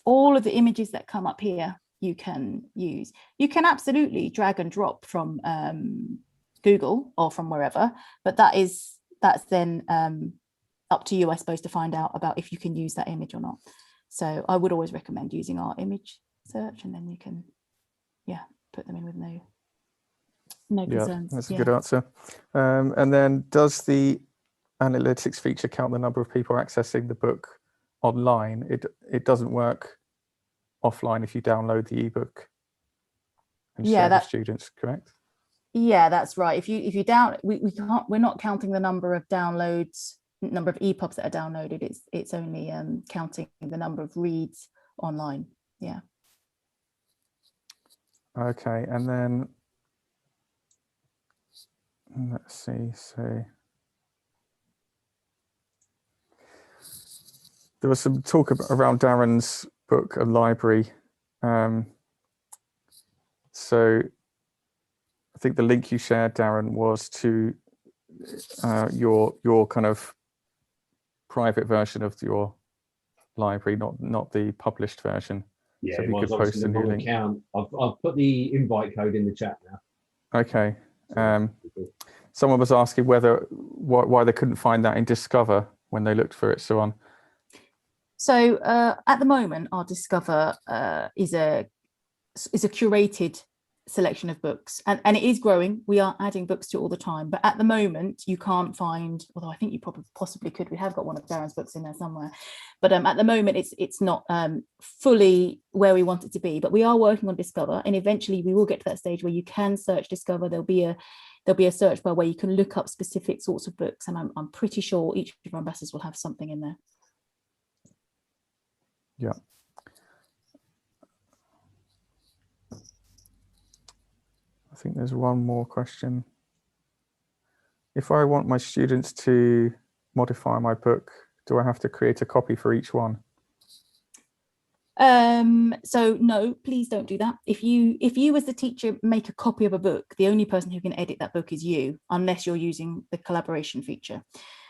all of the images that come up here, you can use. You can absolutely drag and drop from Google or from wherever, but that's then up to you, I suppose, to find out about if you can use that image or not. So I would always recommend using our image search, and then you can, put them in with no concerns. That's a good answer. And then, does the analytics feature count the number of people accessing the book online? It doesn't work offline if you download the ebook and share with students, correct? Yeah, that's right. If you we're not counting the number of downloads, number of EPUBs that are downloaded. It's only counting the number of reads online. Yeah. Okay, and then let's see. So there was some talk around Darren's book and library. So I think the link you shared, Darren, was to your kind of private version of your library, not the published version. Yeah, so if you could post a new link. Account. I've put the invite code in the chat now. Okay. Someone was asking why they couldn't find that in Discover. when they looked for it, so on? So at the moment, our Discover is a curated selection of books, and it is growing. We are adding books to it all the time, but at the moment you can't find, although I think you probably possibly could, we have got one of Darren's books in there somewhere, but at the moment it's not fully where we want it to be, but we are working on Discover, and eventually we will get to that stage where you can search Discover. There'll be a search bar where you can look up specific sorts of books, and I'm pretty sure each of our ambassadors will have something in there. Yeah. I think there's one more question. If I want my students to modify my book, do I have to create a copy for each one? So no, please don't do that. If you as the teacher make a copy of a book, the only person who can edit that book is you, unless you're using the collaboration feature.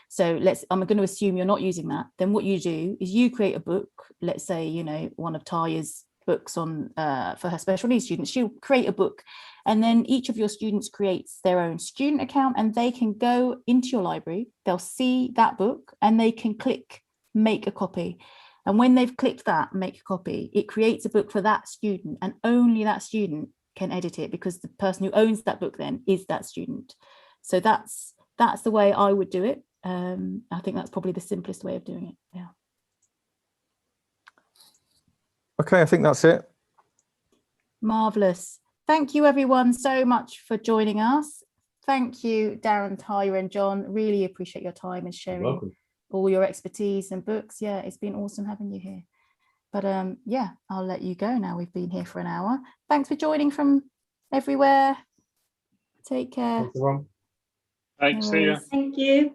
So I'm going to assume you're not using that. Then what you do is you create a book, let's say, you know, one of Tarja's books on for her special needs students. She'll create a book, and then each of your students creates their own student account, and they can go into your library, they'll see that book, and they can click make a copy. And when they've clicked that make a copy, it creates a book for that student, and only that student can edit it, because the person who owns that book then is that student. So that's the way I would do it. I think that's probably the simplest way of doing it. Yeah. Okay, I think that's it. Marvelous. Thank you everyone so much for joining us. Thank you, Darren, Tyre and Jon. Really appreciate your time and sharing all your expertise and books. Yeah, it's been awesome having you here. But yeah, I'll let you go now. We've been here for an hour. Thanks for joining from everywhere. Take care. Thanks, everyone. Thanks, see you. Thank you.